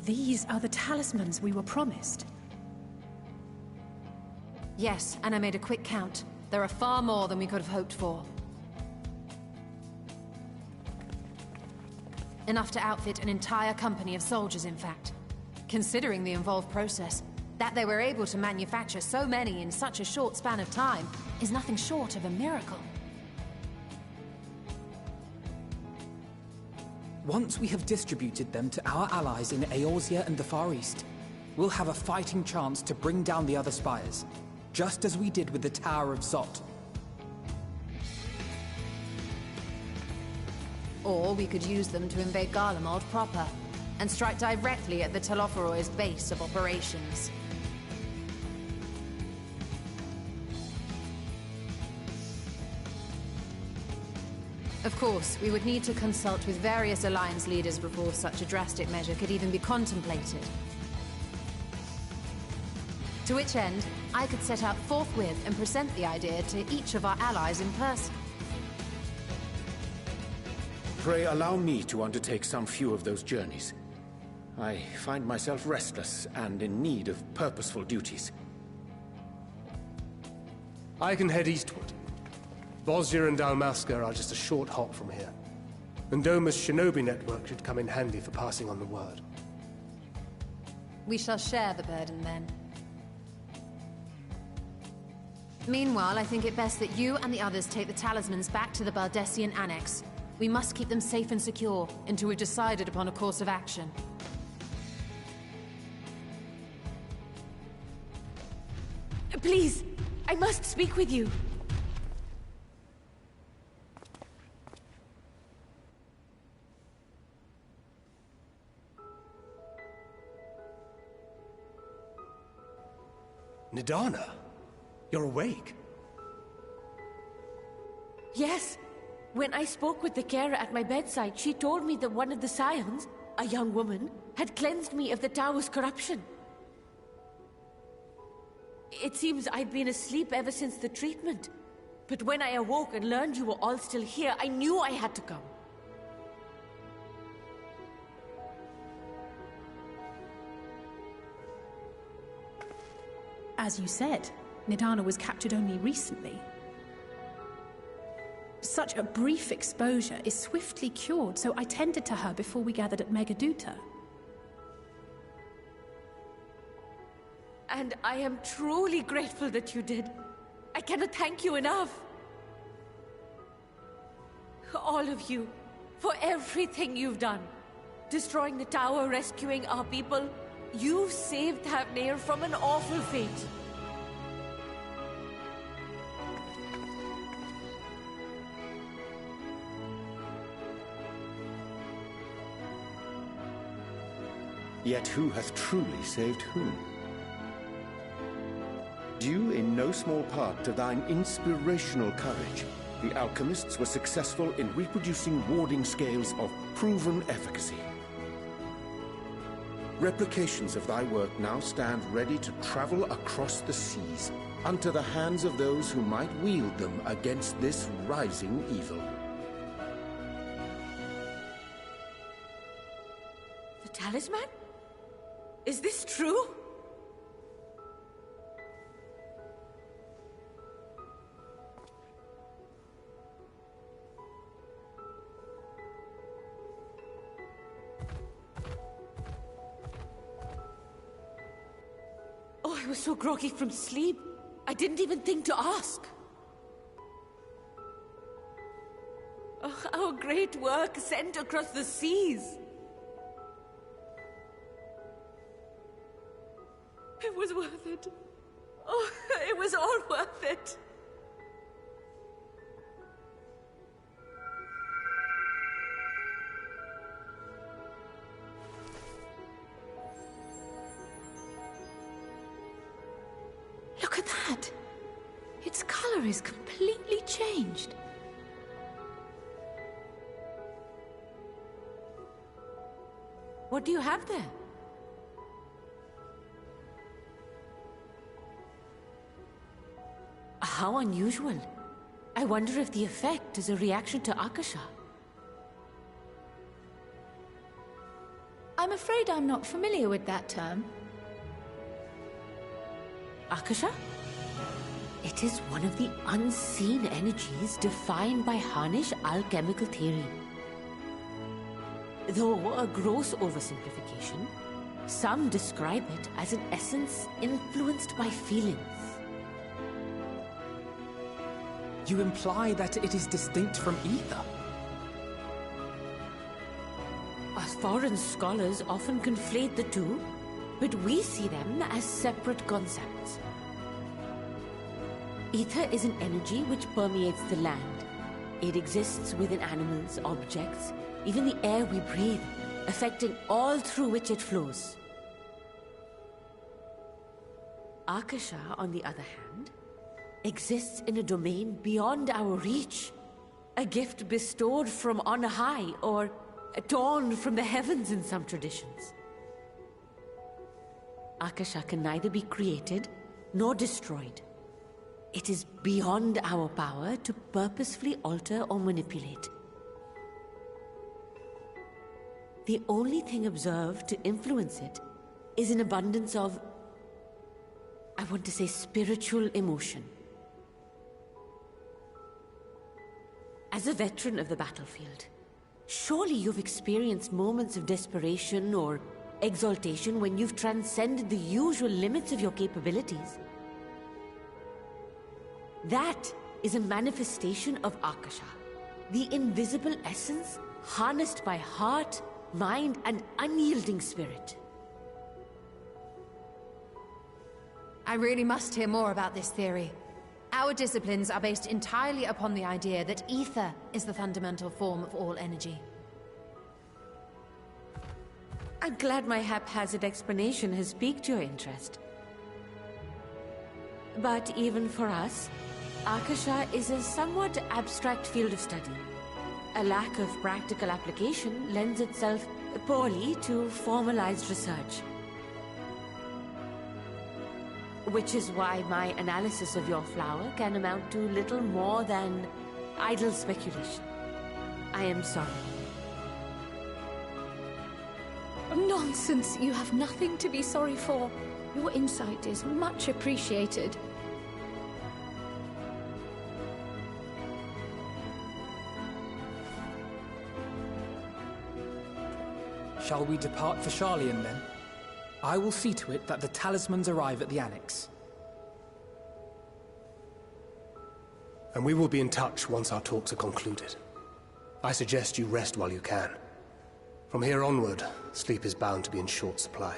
These are the talismans we were promised. Yes, and I made a quick count. There are far more than we could have hoped for. Enough to outfit an entire company of soldiers, in fact. Considering the involved process, that they were able to manufacture so many in such a short span of time is nothing short of a miracle. Once we have distributed them to our allies in Eorzea and the Far East, we'll have a fighting chance to bring down the other spires, just as we did with the Tower of Zot. Or we could use them to invade Garlemald proper, and strike directly at the Telophoroid's base of operations. Of course, we would need to consult with various Alliance leaders before such a drastic measure could even be contemplated. To which end, I could set out forthwith and present the idea to each of our allies in person. Pray allow me to undertake some few of those journeys. I find myself restless and in need of purposeful duties. I can head eastward. Vosgia and Dalmasca are just a short hop from here. And Doma's shinobi network should come in handy for passing on the word. We shall share the burden then. Meanwhile, I think it best that you and the others take the talismans back to the Baldessian Annex. We must keep them safe and secure until we've decided upon a course of action. Please, I must speak with you. Nidana, you're awake. Yes. When I spoke with the carer at my bedside, she told me that one of the scions, a young woman, had cleansed me of the tower's corruption. It seems I'd been asleep ever since the treatment. But when I awoke and learned you were all still here, I knew I had to come. As you said, Nidana was captured only recently. Such a brief exposure is swiftly cured, so I tended to her before we gathered at Megaduta. And I am truly grateful that you did. I cannot thank you enough. All of you, for everything you've done. Destroying the tower, rescuing our people. You've saved Thavnair from an awful fate. Yet who hath truly saved whom? Due in no small part to thine inspirational courage, the alchemists were successful in reproducing warding scales of proven efficacy. Replications of thy work now stand ready to travel across the seas, unto the hands of those who might wield them against this rising evil. The talisman? Is this true? Oh, I was so groggy from sleep. I didn't even think to ask. Oh, our great work sent across the seas. It was worth it. Oh, it was all worth it. Look at that! Its color is completely changed. What do you have there? How unusual. I wonder if the effect is a reaction to Akasha. I'm afraid I'm not familiar with that term. Akasha? It is one of the unseen energies defined by Harnish alchemical theory. Though a gross oversimplification, some describe it as an essence influenced by feelings. You imply that it is distinct from ether? Us foreign scholars often conflate the two, but we see them as separate concepts. Ether is an energy which permeates the land. It exists within animals, objects, even the air we breathe, affecting all through which it flows. Akasha, on the other hand, exists in a domain beyond our reach. A gift bestowed from on high, or torn from the heavens in some traditions. Akasha can neither be created nor destroyed. It is beyond our power to purposefully alter or manipulate. The only thing observed to influence it is an abundance of, I want to say, spiritual emotion. As a veteran of the battlefield, surely you've experienced moments of desperation or exaltation when you've transcended the usual limits of your capabilities. That is a manifestation of Akasha, the invisible essence harnessed by heart, mind, and unyielding spirit. I really must hear more about this theory. Our disciplines are based entirely upon the idea that ether is the fundamental form of all energy. I'm glad my haphazard explanation has piqued your interest. But even for us, Akasha is a somewhat abstract field of study. A lack of practical application lends itself poorly to formalized research. Which is why my analysis of your flower can amount to little more than idle speculation. I am sorry. Nonsense! You have nothing to be sorry for. Your insight is much appreciated. Shall we depart for Sharlayan then? I will see to it that the talismans arrive at the Annex. And we will be in touch once our talks are concluded. I suggest you rest while you can. From here onward, sleep is bound to be in short supply.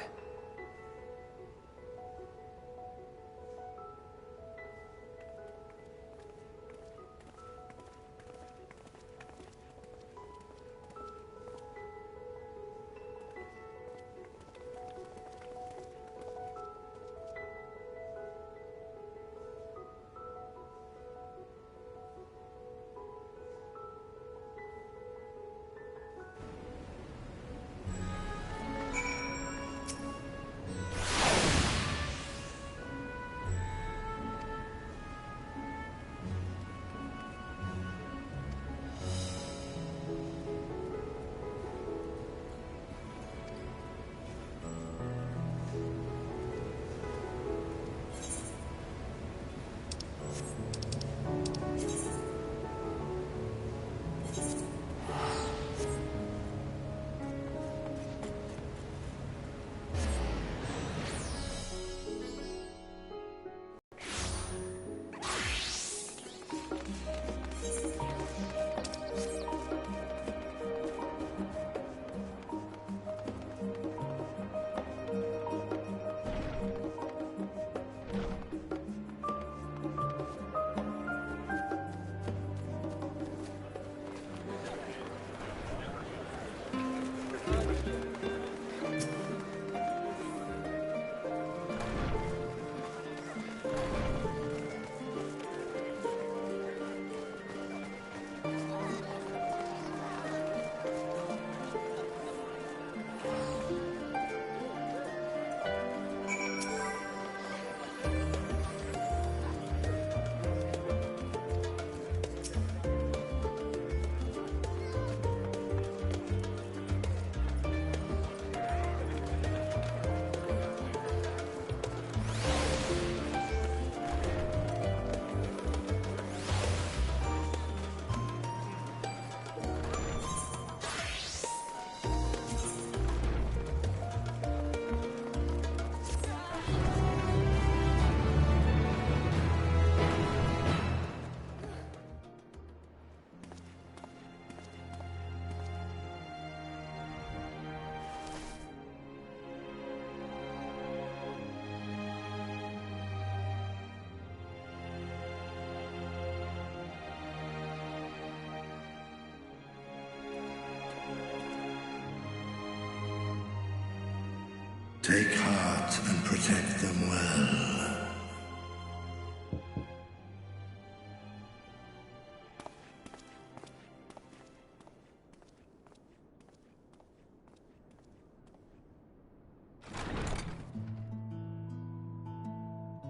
Take heart and protect them well.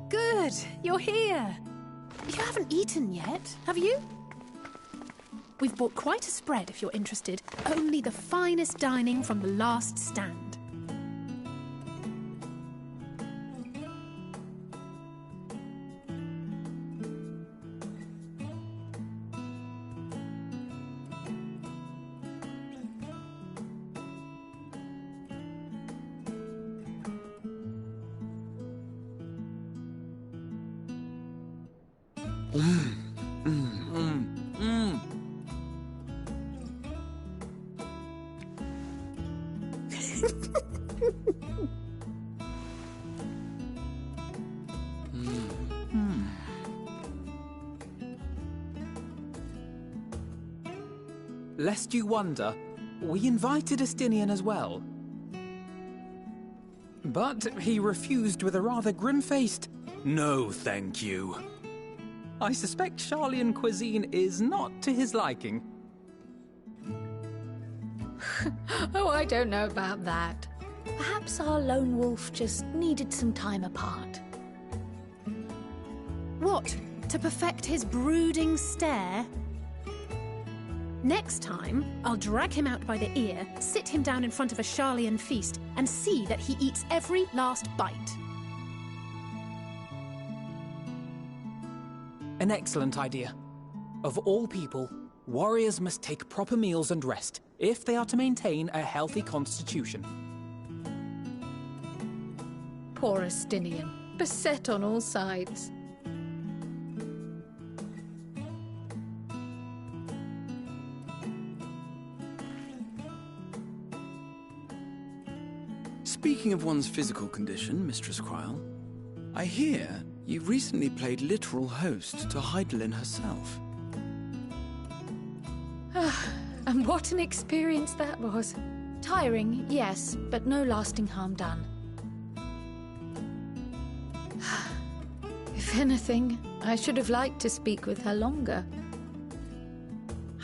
Good! Good, you're here. You haven't eaten yet, have you? We've bought quite a spread if you're interested. Only the finest dining from the last stand. Lest you wonder, we invited Estinian as well. But he refused with a rather grim-faced, "No, thank you." I suspect Sharlayan cuisine is not to his liking. Oh, I don't know about that. Perhaps our lone wolf just needed some time apart. What? To perfect his brooding stare? Next time, I'll drag him out by the ear, sit him down in front of a Sharlayan feast, and see that he eats every last bite. An excellent idea. Of all people, warriors must take proper meals and rest if they are to maintain a healthy constitution. Poor Estinian, beset on all sides. Speaking of one's physical condition, Mistress Cryle, I hear you recently played literal host to Heidelin herself. And what an experience that was. Tiring, yes, but no lasting harm done. If anything, I should have liked to speak with her longer.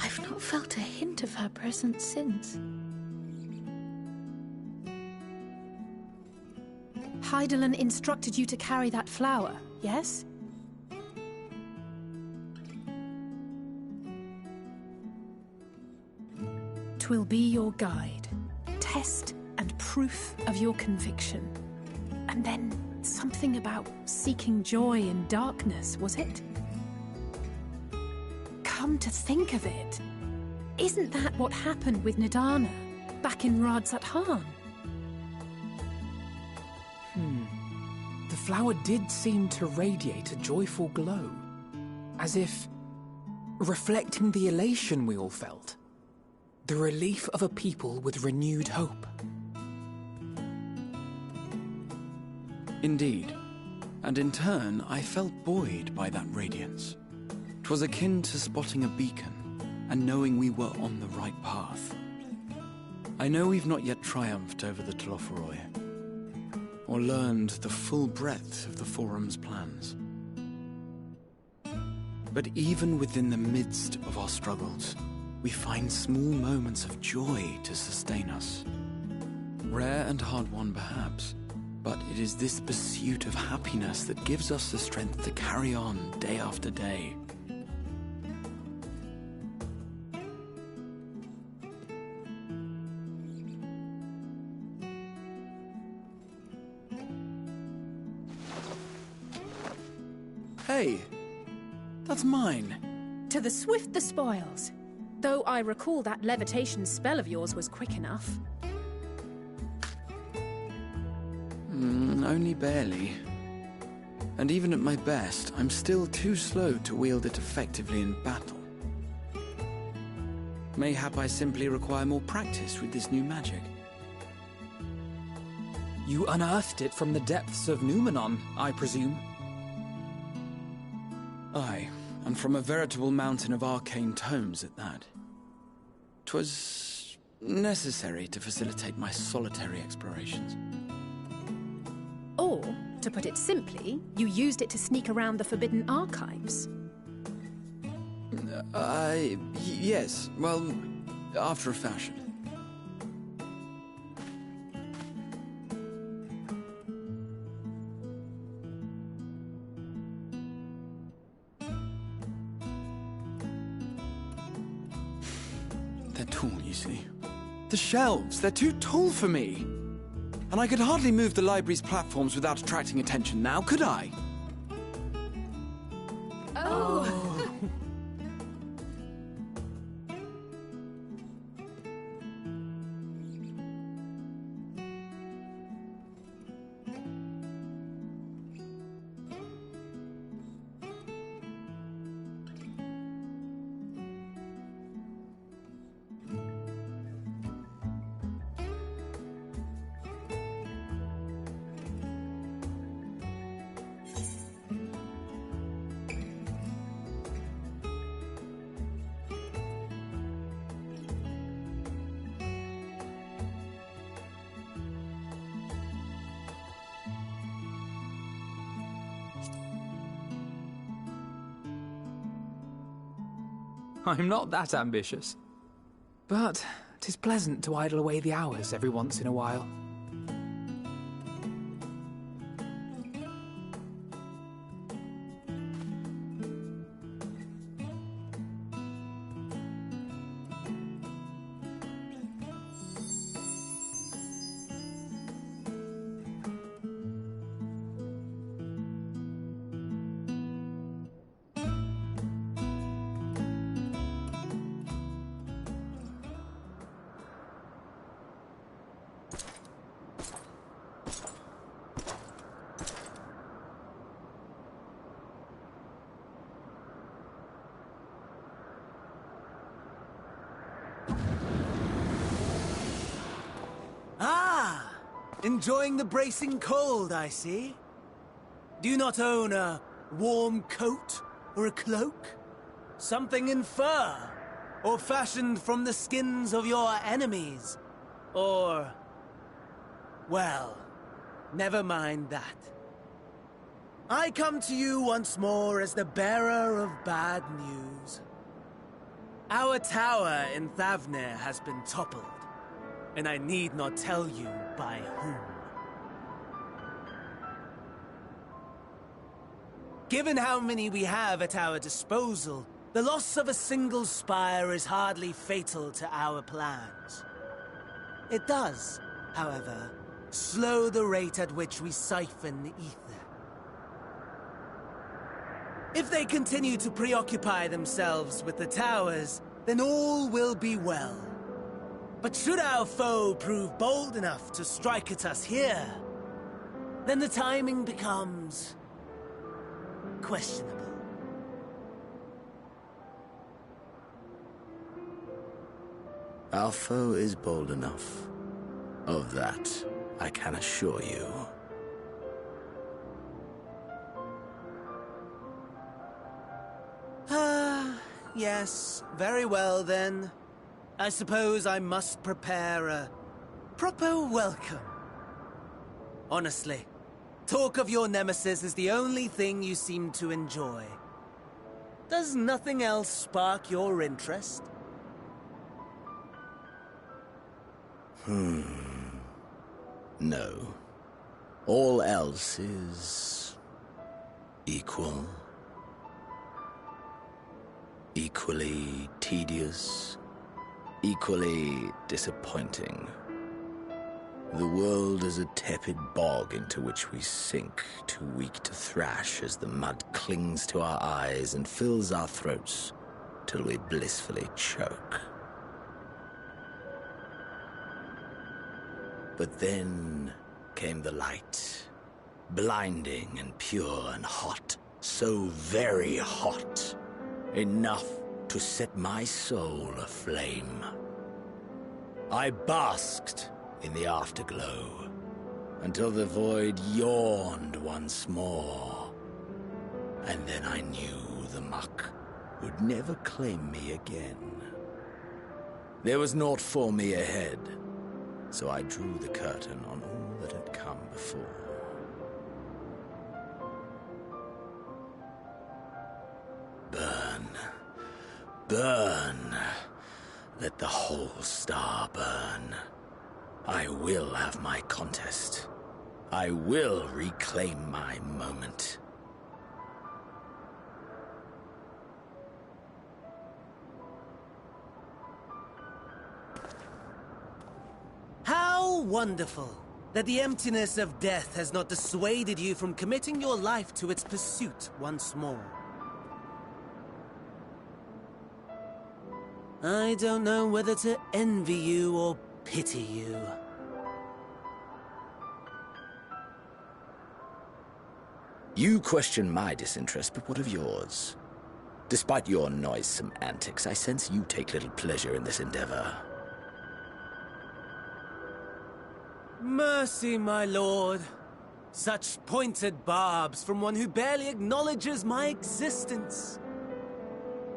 I've not felt a hint of her presence since. Heidelin instructed you to carry that flower, yes? 'Twill be your guide, test and proof of your conviction. And then something about seeking joy in darkness, was it? Come to think of it, isn't that what happened with Nidana back in Radzat-Han? The flower did seem to radiate a joyful glow, as if reflecting the elation we all felt, the relief of a people with renewed hope. Indeed, and in turn I felt buoyed by that radiance. 'Twas akin to spotting a beacon and knowing we were on the right path. I know we've not yet triumphed over the Telophoroi, or learned the full breadth of the Forum's plans. But even within the midst of our struggles, we find small moments of joy to sustain us. Rare and hard-won perhaps, but it is this pursuit of happiness that gives us the strength to carry on day after day. Hey, that's mine. To the swift the spoils. Though I recall that levitation spell of yours was quick enough. Only barely. And even at my best, I'm still too slow to wield it effectively in battle. Mayhap I simply require more practice with this new magic. You unearthed it from the depths of Numenon, I presume? Aye, and from a veritable mountain of arcane tomes at that. 'Twas necessary to facilitate my solitary explorations. Or, to put it simply, you used it to sneak around the Forbidden Archives. Yes, well, after a fashion. they're tall, you see. The shelves, they're too tall for me. And I could hardly move the library's platforms without attracting attention now, could I? Oh. I'm not that ambitious. But 'tis pleasant to idle away the hours every once in a while. Enjoying the bracing cold, I see. Do you not own a warm coat or a cloak? Something in fur? Or fashioned from the skins of your enemies? Or... well, never mind that. I come to you once more as the bearer of bad news. Our tower in Thavnir has been toppled. And I need not tell you by whom. Given how many we have at our disposal, the loss of a single spire is hardly fatal to our plans. It does, however, slow the rate at which we siphon the ether. If they continue to preoccupy themselves with the towers, then all will be well. But should our foe prove bold enough to strike at us here, then the timing becomes... questionable. Our foe is bold enough. Of that, I can assure you. Yes, very well then. I suppose I must prepare a proper welcome. Honestly, talk of your nemesis is the only thing you seem to enjoy. Does nothing else spark your interest? No. All else is... equal. Equally tedious. Equally disappointing. The world is a tepid bog into which we sink, too weak to thrash as the mud clings to our eyes and fills our throats till we blissfully choke. But then came the light, blinding and pure and hot, so very hot, enough to set my soul aflame. I basked in the afterglow until the void yawned once more. And then I knew the muck would never claim me again. There was naught for me ahead, so I drew the curtain on all that had come before. Burn. Burn. Let the whole star burn. I will have my contest. I will reclaim my moment. all wonderful that the emptiness of death has not dissuaded you from committing your life to its pursuit once more. I don't know whether to envy you or pity you. You question my disinterest, but what of yours? Despite your noisome antics, I sense you take little pleasure in this endeavor. Mercy, my lord. Such pointed barbs from one who barely acknowledges my existence.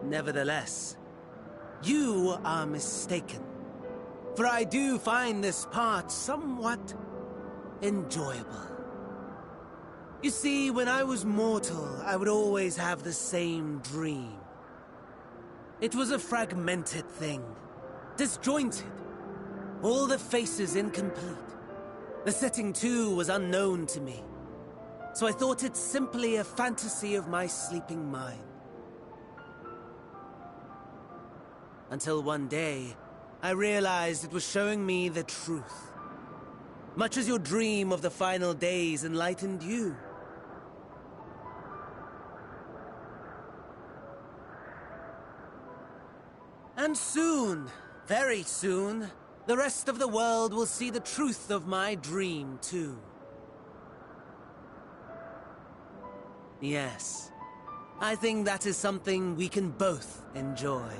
Nevertheless, you are mistaken. For I do find this part somewhat enjoyable. You see, when I was mortal, I would always have the same dream. It was a fragmented thing, disjointed, all the faces incomplete. The setting, too, was unknown to me, so I thought it simply a fantasy of my sleeping mind. Until one day, I realized it was showing me the truth, much as your dream of the final days enlightened you. And soon, very soon, the rest of the world will see the truth of my dream, too. Yes, I think that is something we can both enjoy.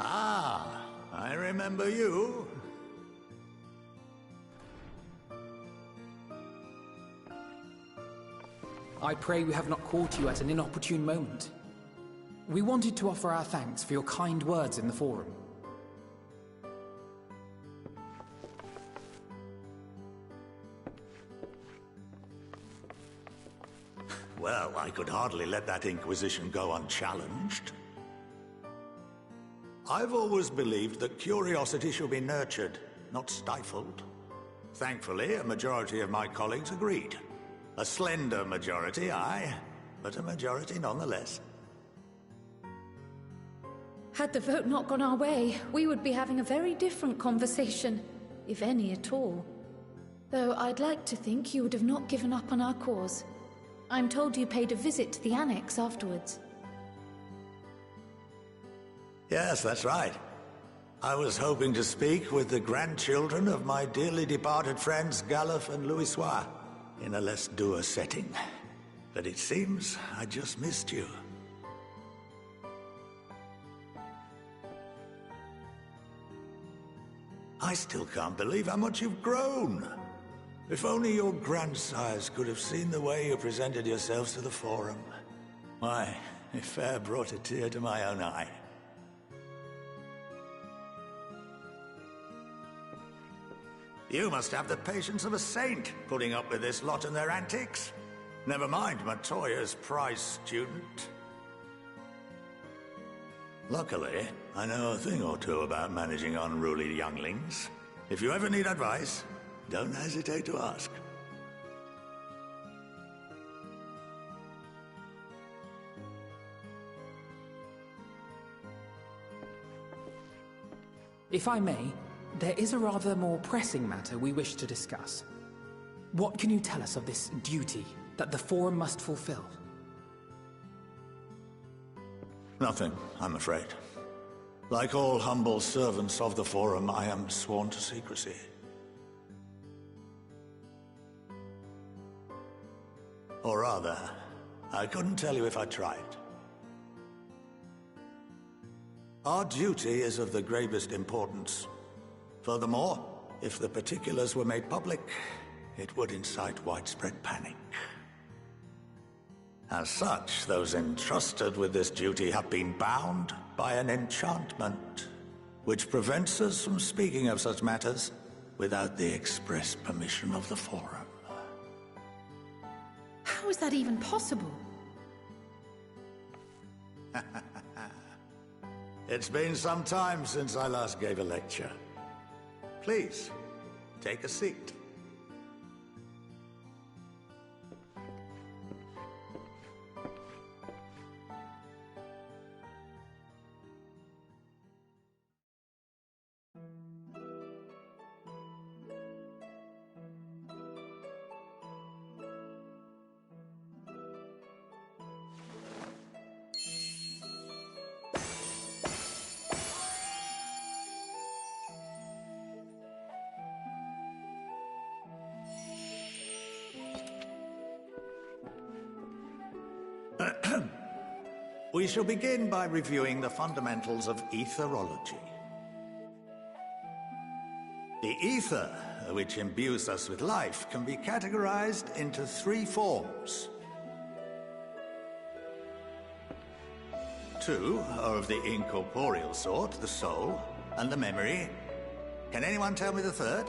Ah, I remember you. I pray we have not caught you at an inopportune moment. We wanted to offer our thanks for your kind words in the forum. Well, I could hardly let that Inquisition go unchallenged. I've always believed that curiosity should be nurtured, not stifled. Thankfully, a majority of my colleagues agreed. A slender majority, aye, but a majority nonetheless. Had the vote not gone our way, we would be having a very different conversation, if any at all. Though I'd like to think you would have not given up on our cause. I'm told you paid a visit to the Annex afterwards. Yes, that's right. I was hoping to speak with the grandchildren of my dearly departed friends Galuf and Louisoix in a less dour setting. But it seems I just missed you. I still can't believe how much you've grown. If only your grandsires could have seen the way you presented yourselves to the Forum. Why, it fair brought a tear to my own eye. You must have the patience of a saint, putting up with this lot and their antics. Never mind Matoya's prize student. Luckily, I know a thing or two about managing unruly younglings. If you ever need advice, don't hesitate to ask. If I may, there is a rather more pressing matter we wish to discuss. What can you tell us of this duty that the Forum must fulfill? Nothing, I'm afraid. Like all humble servants of the Forum, I am sworn to secrecy. Or rather, I couldn't tell you if I tried. Our duty is of the gravest importance. Furthermore, if the particulars were made public, it would incite widespread panic. As such, those entrusted with this duty have been bound by an enchantment, which prevents us from speaking of such matters without the express permission of the Forum. How is that even possible? It's been some time since I last gave a lecture. Please, take a seat. We shall begin by reviewing the fundamentals of etherology. The ether, which imbues us with life, can be categorized into three forms. Two are of the incorporeal sort, the soul and the memory. Can anyone tell me the third?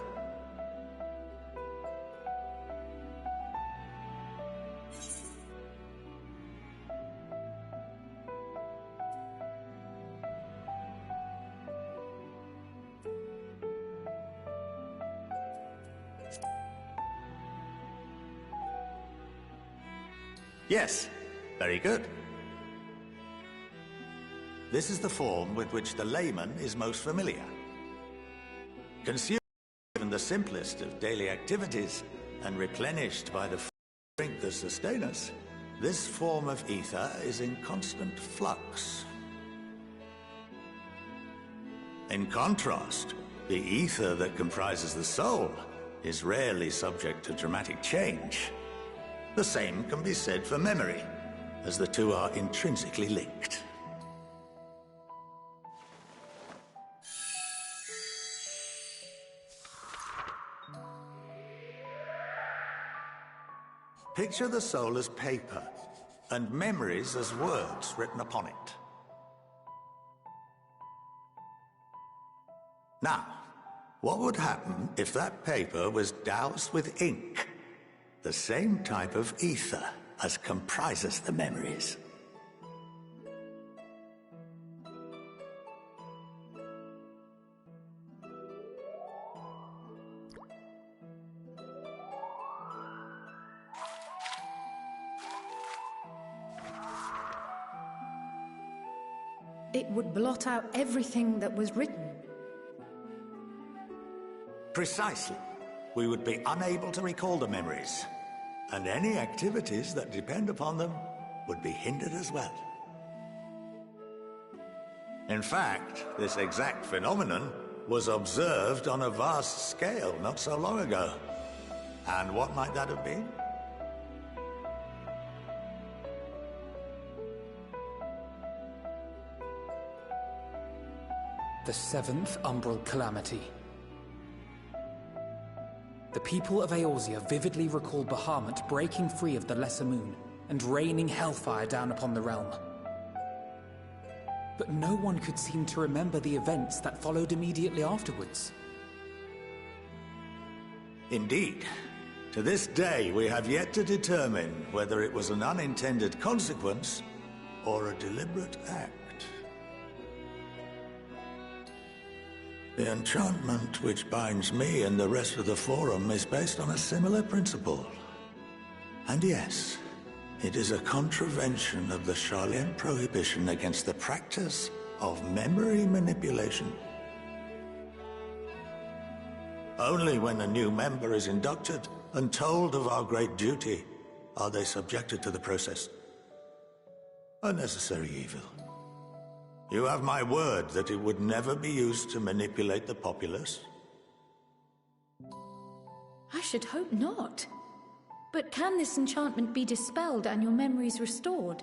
Yes, very good. This is the form with which the layman is most familiar. Consumed in the simplest of daily activities and replenished by the drink that sustain us, this form of ether is in constant flux. In contrast, the ether that comprises the soul is rarely subject to dramatic change. The same can be said for memory, as the two are intrinsically linked. Picture the soul as paper, and memories as words written upon it. Now, what would happen if that paper was doused with ink? The same type of ether as comprises the memories. It would blot out everything that was written. Precisely. We would be unable to recall the memories, and any activities that depend upon them would be hindered as well. In fact, this exact phenomenon was observed on a vast scale not so long ago. And what might that have been? The seventh Umbral Calamity. The people of Eorzea vividly recall Bahamut breaking free of the Lesser Moon and raining hellfire down upon the realm. But no one could seem to remember the events that followed immediately afterwards. Indeed. To this day, we have yet to determine whether it was an unintended consequence or a deliberate act. The enchantment which binds me and the rest of the Forum is based on a similar principle. And yes, it is a contravention of the Sharlayan prohibition against the practice of memory manipulation. Only when a new member is inducted and told of our great duty are they subjected to the process. A necessary evil. You have my word that it would never be used to manipulate the populace? I should hope not. But can this enchantment be dispelled and your memories restored?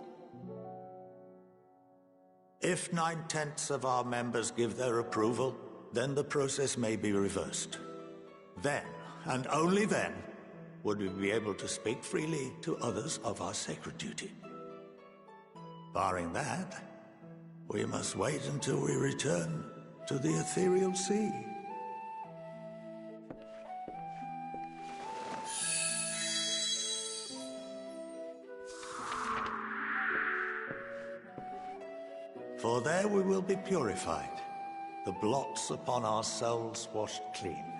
If 9/10 of our members give their approval, then the process may be reversed. Then, and only then, would we be able to speak freely to others of our sacred duty. Barring that, we must wait until we return to the ethereal sea. For there we will be purified, the blots upon our souls washed clean.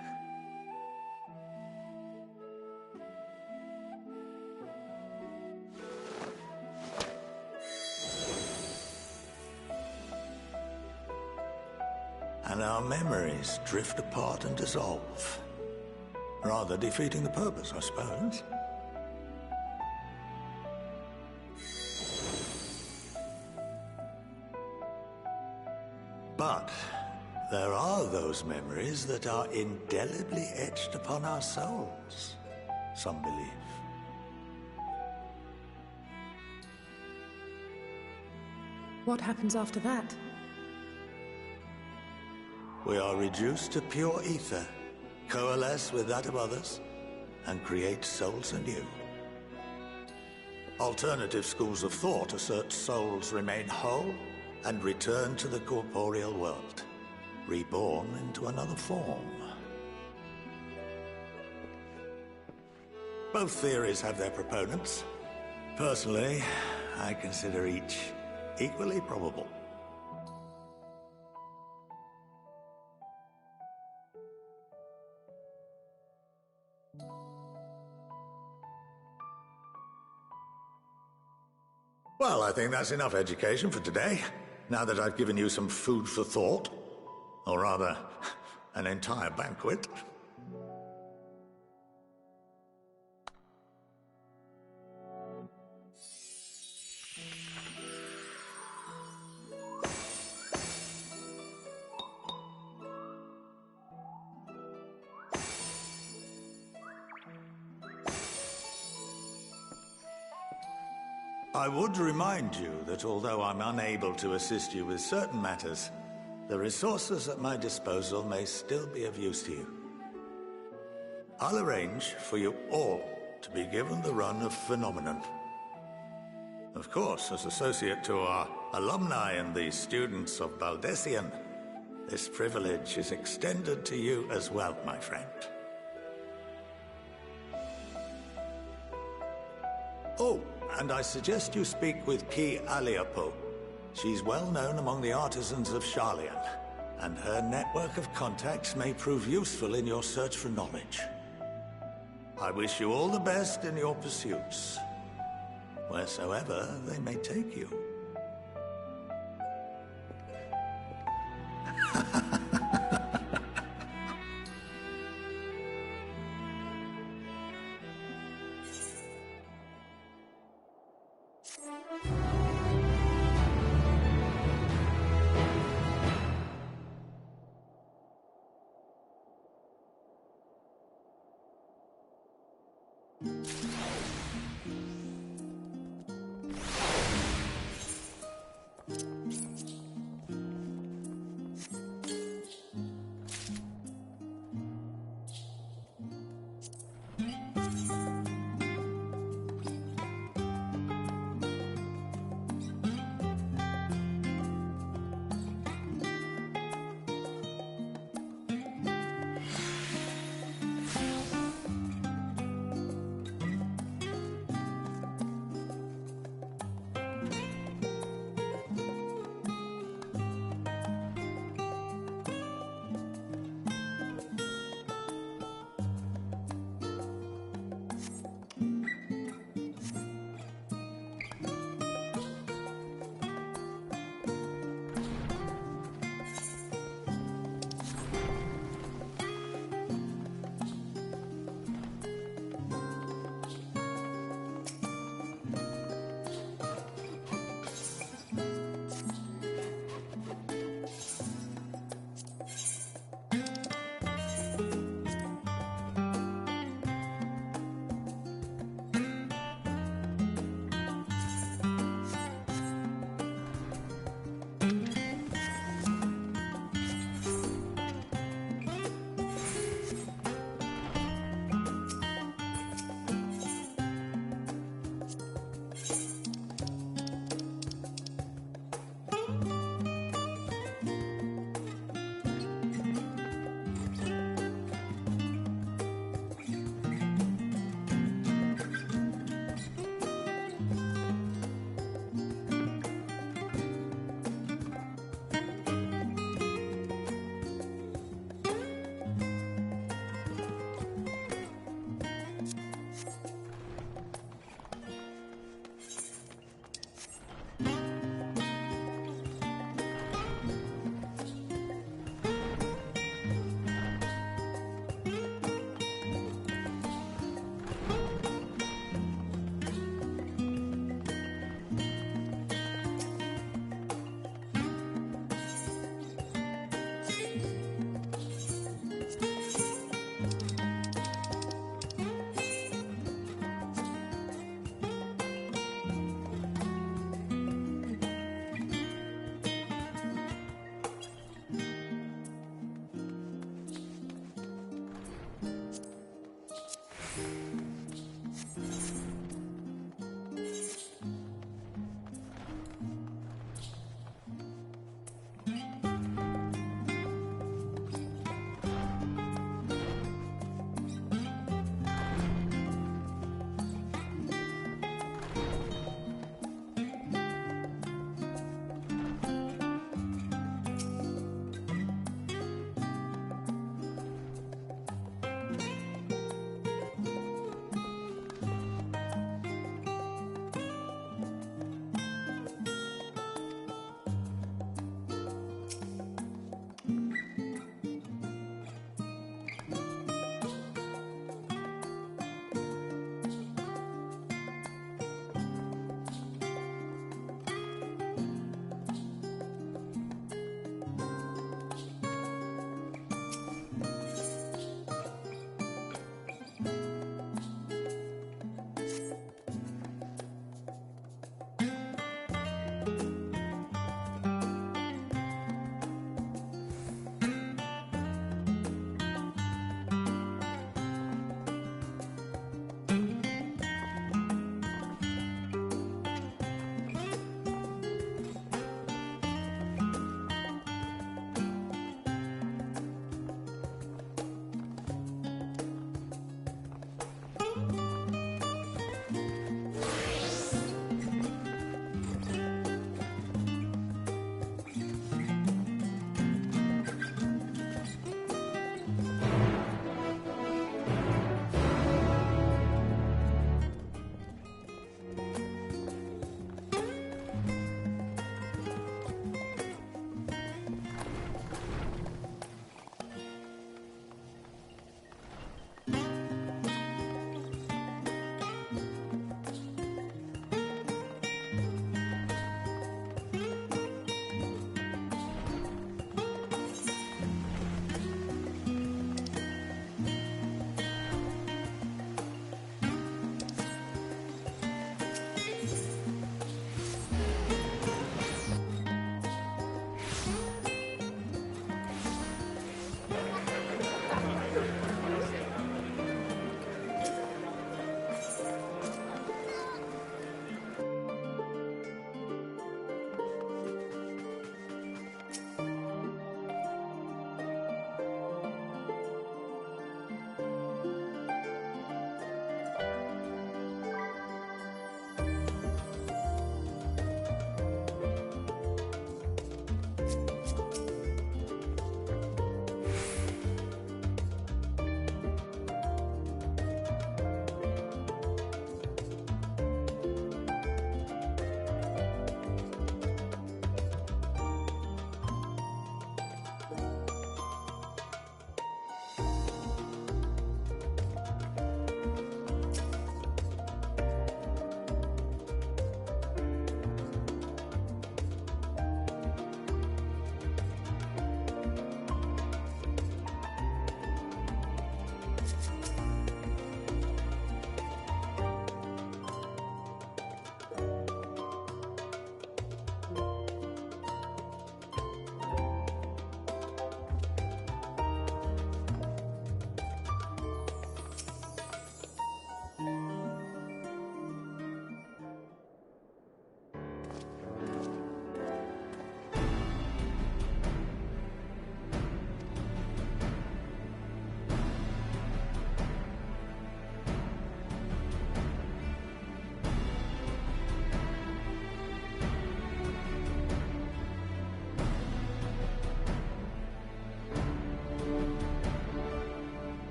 And our memories drift apart and dissolve, rather defeating the purpose, I suppose. But there are those memories that are indelibly etched upon our souls, some believe. What happens after that? We are reduced to pure ether, coalesce with that of others, and create souls anew. Alternative schools of thought assert souls remain whole and return to the corporeal world, reborn into another form. Both theories have their proponents. Personally, I consider each equally probable. Well, I think that's enough education for today, now that I've given you some food for thought. Or rather, an entire banquet. I would remind you that although I'm unable to assist you with certain matters, the resources at my disposal may still be of use to you. I'll arrange for you all to be given the run of Phenomenon. Of course, as associate to our alumni and the students of Baldessian, this privilege is extended to you as well, my friend. Oh, and I suggest you speak with Ki Aliapo. She's well known among the artisans of Sharlayan, and her network of contacts may prove useful in your search for knowledge. I wish you all the best in your pursuits, wheresoever they may take you.